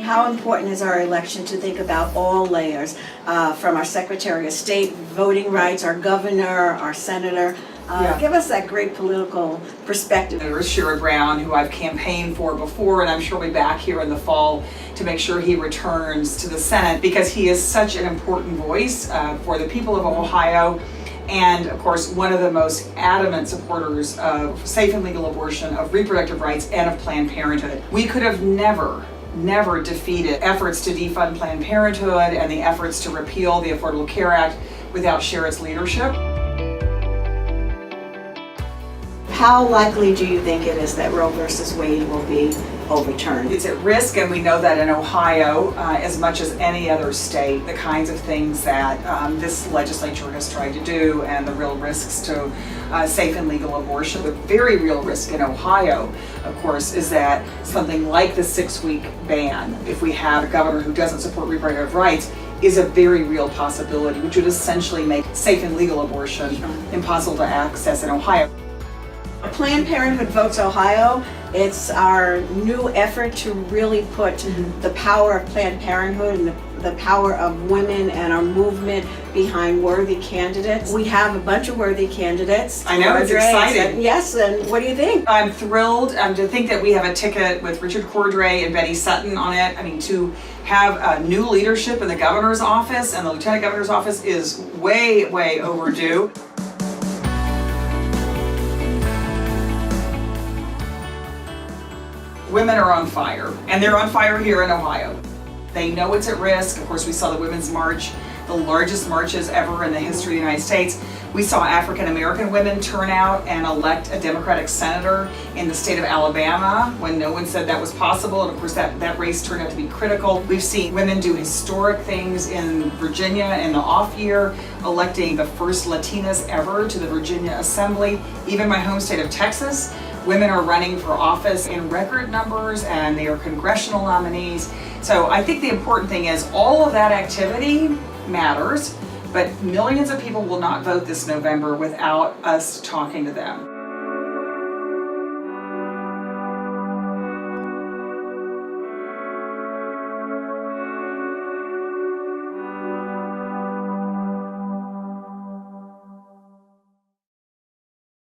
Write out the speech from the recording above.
How important is our election to think about all layers, from our Secretary of State, voting rights, our governor, our senator? Give us that great political perspective. There's Sherrod Brown, who I've campaigned for before, and I'm sure we'll be back here in the fall to make sure he returns to the Senate, because he is such an important voice for the people of Ohio. And of course, one of the most adamant supporters of safe and legal abortion, of reproductive rights, and of Planned Parenthood. We could have never defeated efforts to defund Planned Parenthood and the efforts to repeal the Affordable Care Act without Sherrod's leadership. How likely do you think it is that Roe versus Wade will be overturned? It's at risk, and we know that in Ohio, as much as any other state, the kinds of things that this legislature has tried to do and the real risks to safe and legal abortion. The very real risk in Ohio, of course, is that something like the 6-week ban, if we have a governor who doesn't support reproductive rights, is a very real possibility, which would essentially make safe and legal abortion impossible to access in Ohio. Planned Parenthood Votes Ohio, it's our new effort to really put the power of Planned Parenthood and the power of women and our movement behind worthy candidates. We have a bunch of worthy candidates. I know, it's exciting. Yes, and what do you think? I'm thrilled to think that we have a ticket with Richard Cordray and Betty Sutton on it. I mean, to have new leadership in the governor's office and the lieutenant governor's office is way overdue. Women are on fire, and they're on fire here in Ohio. They know it's at risk. Of course, we saw the Women's March, the largest marches ever in the history of the United States. We saw African American women turn out and elect a Democratic senator in the state of Alabama when no one said that was possible, and of course that race turned out to be critical. We've seen women do historic things in Virginia in the off year, electing the first Latinas ever to the Virginia Assembly. Even my home state of Texas, women are running for office in record numbers, and they are congressional nominees. So I think the important thing is all of that activity matters, but millions of people will not vote this November without us talking to them.